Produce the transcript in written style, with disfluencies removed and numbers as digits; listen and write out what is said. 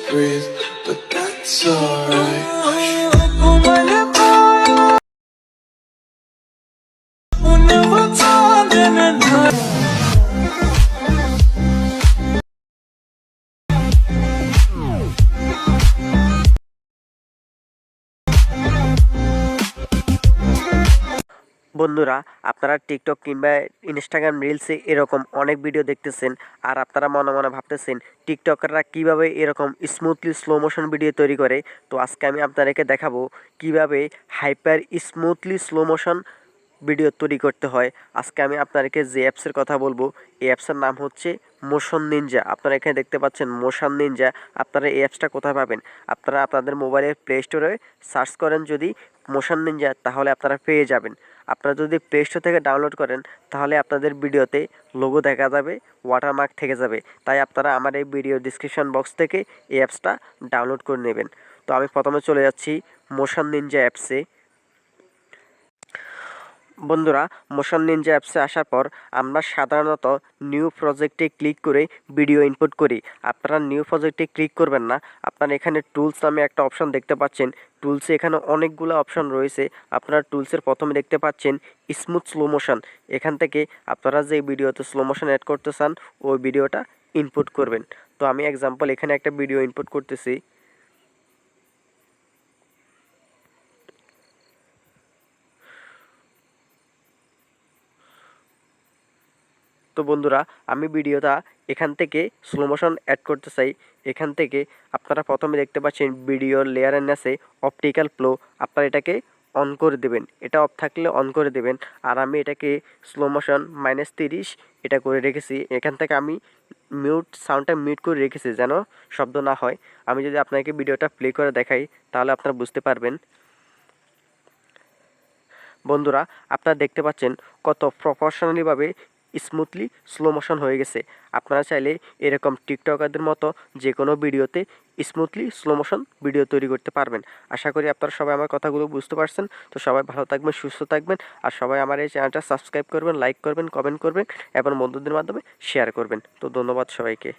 breathe, but that's alright. বন্ধুরা, আপনারা TikTok কিংবা ইনস্টাগ্রাম রিলসে এরকম অনেক ভিডিও দেখতেছেন, আর আপনারা মনে মনে ভাবতেছেন টিকটকাররা কিভাবে এরকম স্মুথলি স্লো মোশন ভিডিও তৈরি করে। তো আজকে আমি আপনাদেরকে দেখাবো কিভাবে hyper smoothly slow motion video তৈরি করতে হয়। আজকে আমি আপনাদেরকে যে অ্যাপসের কথা বলবো, এই অ্যাপসের নাম হচ্ছে মোশন নিনজা। আপনারা এখানে দেখতে পাচ্ছেন মোশন নিনজা। আপনারা এই অ্যাপসটা কোথায় পাবেন? আপনারা আপনাদের মোবাইলের প্লে স্টোরে সার্চ করেন যদি মোশন নিনজা, তাহলে আপনারা পেয়ে যাবেন। আপনারা যদি প্লে স্টোর থেকে ডাউনলোড করেন তাহলে আপনাদের ভিডিওতে লোগো দেখা যাবে, ওয়াটারমার্ক থেকে যাবে। তাই আপনারা আমার এই ভিডিও ডিসক্রিপশন বক্স থেকে এই অ্যাপসটা ডাউনলোড করে নেবেন। তো আমি প্রথমে চলে যাচ্ছি মোশন নিনজা অ্যাপসে। বন্ধুরা, মোশন নিনজা অ্যাপসে আসার পর আমরা সাধারণত নিউ প্রজেক্টে ক্লিক করে ভিডিও ইনপুট করি। আপনারা নিউ প্রজেক্টে ক্লিক করবেন না। আপনারা এখানে টুলস নামে একটা অপশন দেখতে পাচ্ছেন। টুলসে এখানে অনেকগুলো অপশন রয়েছে। আপনারা টুলসের প্রথমে দেখতে পাচ্ছেন স্মুথ স্লো মোশন। এখান থেকে আপনারা যে ভিডিওতে স্লো মোশন অ্যাড করতে চান ওই ভিডিওটা ইনপুট করবেন। তো আমি এক্সাম্পল এখানে একটা ভিডিও ইনপুট করতেছি। তো বন্ধুরা, আমি ভিডিওটা এখান থেকে স্লো মোশন অ্যাড করতে চাই। এখান থেকে আপনারা প্রথমে দেখতে পাচ্ছেন ভিডিওর লেয়ারের নিচে অপটিক্যাল ফ্লো, আপনারা এটাকে অন করে দেবেন। এটা অফ থাকলে অন করে দেবেন। আর আমি এটাকে স্লো মোশন -30 এটা করে রেখেছি। এখান থেকে আমি সাউন্ডটা মিউট করে রেখেছি যেন শব্দ না হয়। আমি যদি আপনাকে ভিডিওটা প্লে করে দেখাই তাহলে আপনারা বুঝতে পারবেন। বন্ধুরা, আপনারা দেখতে পাচ্ছেন কত প্রফেশনালিভাবে স্মুথলি স্লো মোশন হয়ে গেছে। আপনারা চাইলে এরকম টিকটকারদের মতো যে কোনো ভিডিওতে স্মুথলি স্লো মোশন ভিডিও তৈরি করতে পারবেন। আশা করি আপনারা সবাই আমার কথাগুলো বুঝতে পারছেন। তো সবাই ভালো থাকবেন, সুস্থ থাকবেন, আর সবাই আমার এই চ্যানেলটা সাবস্ক্রাইব করবেন, লাইক করবেন, কমেন্ট করবেন এবং বন্ধুদের মাধ্যমে শেয়ার করবেন। তো ধন্যবাদ সবাইকে।